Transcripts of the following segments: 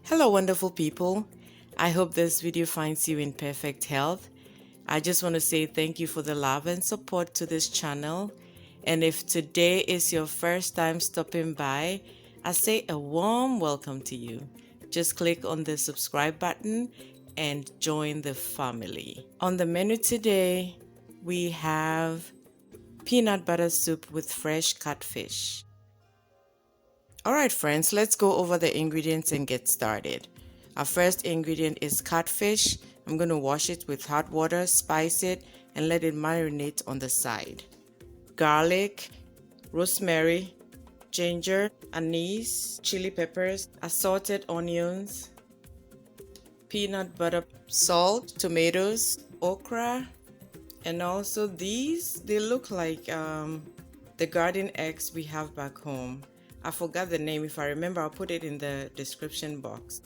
Hello wonderful people. I hope this video finds you in perfect health. I just want to say thank you for the love and support to this channel. And if today is your first time stopping by, I say a warm welcome to you. Just click on the subscribe button and join the family. On the menu today, we have peanut butter soup with fresh catfish. Alright friends, let's go over the ingredients and get started. Our first ingredient is catfish. I'm going to wash it with hot water, spice it, and let it marinate on the side. Garlic, rosemary, ginger, anise, chili peppers, assorted onions, peanut butter, salt, tomatoes, okra, and also these, they look like the garden eggs we have back home. I forgot the name. If I remember, I'll put it in the description box.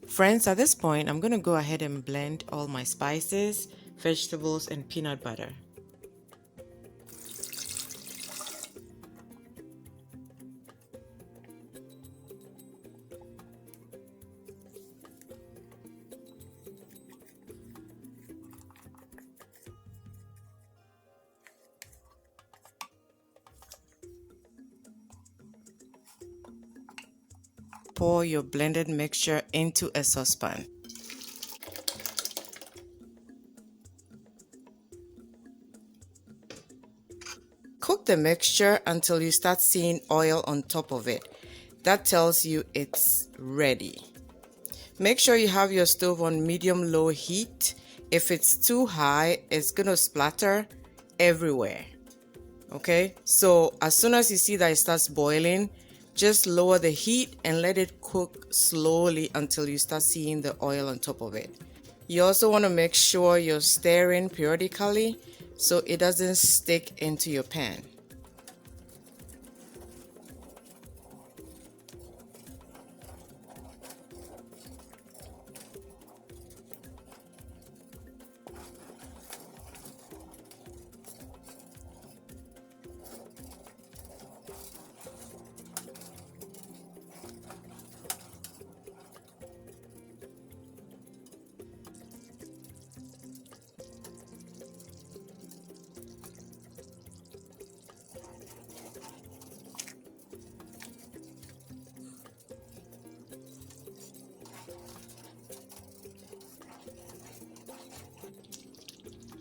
Friends, at this point, I'm going to go ahead and blend all my spices, vegetables, and peanut butter. Pour your blended mixture into a saucepan. Cook the mixture until you start seeing oil on top of it. That tells you it's ready. Make sure you have your stove on medium-low heat. If it's too high, it's gonna splatter everywhere. Okay, so as soon as you see that it starts boiling, just lower the heat and let it cook slowly until you start seeing the oil on top of it. You also want to make sure you're stirring periodically so it doesn't stick into your pan.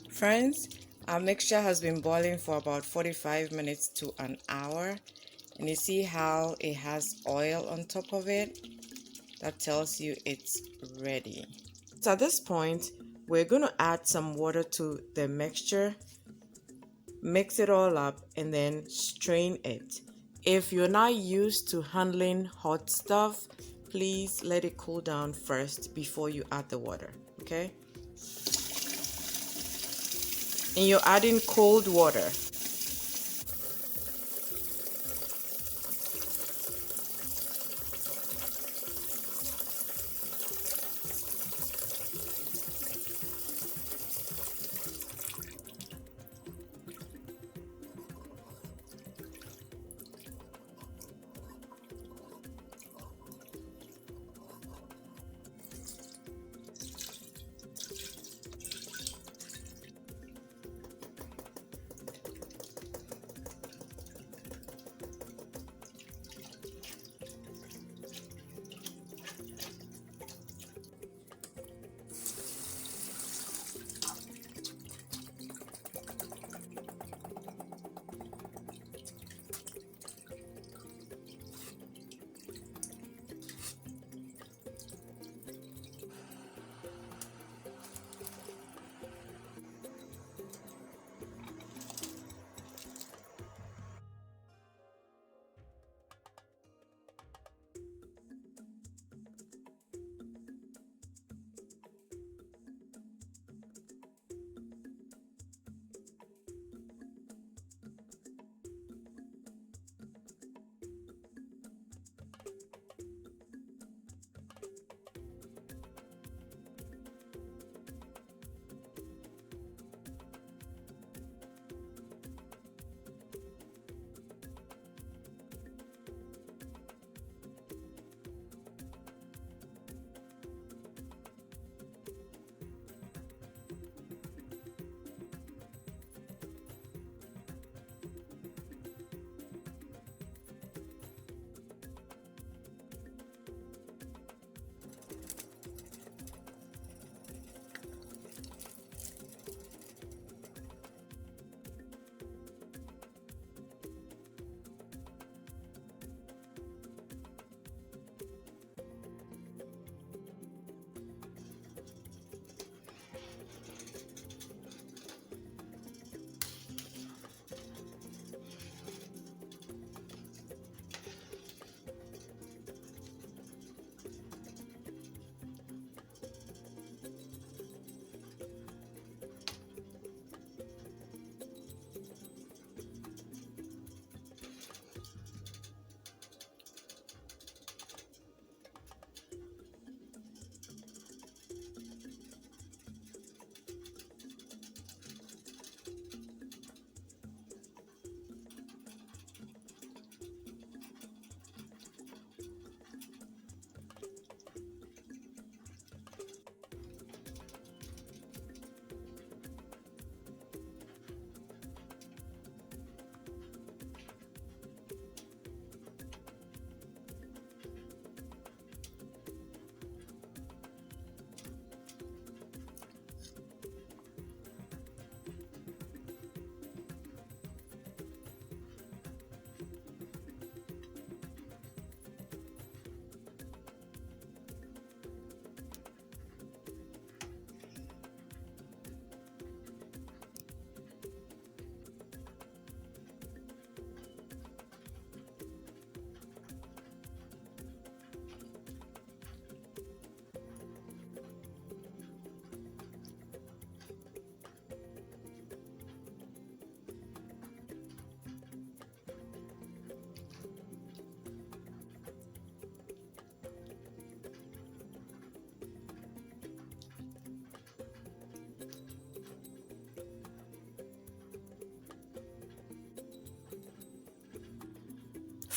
Friends, our mixture has been boiling for about 45 minutes to an hour, and you see how it has oil on top of it? That tells you it's ready. So at this point, we're going to add some water to the mixture, mix it all up, and then strain it. If you're not used to handling hot stuff, please let it cool down first before you add the water, okay? And you're adding cold water.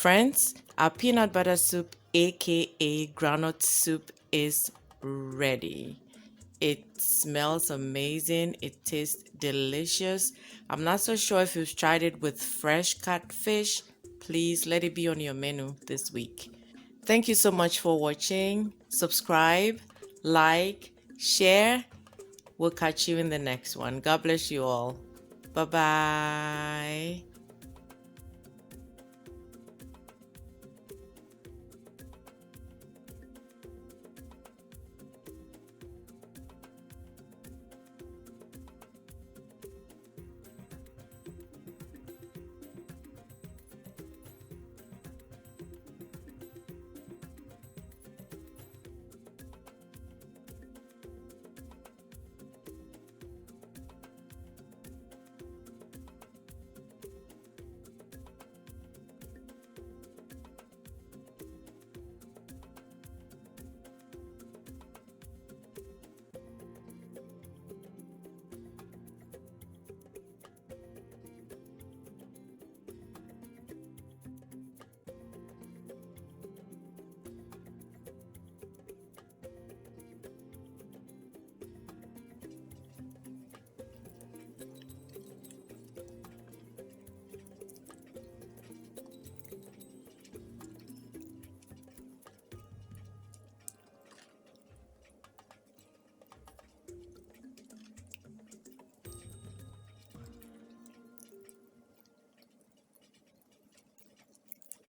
Friends, our peanut butter soup, aka groundnut soup, is ready. It smells amazing. It tastes delicious. I'm not so sure if you've tried it with fresh catfish. Please let it be on your menu this week. Thank you so much for watching. Subscribe, like, share. We'll catch you in the next one. God bless you all. Bye-bye.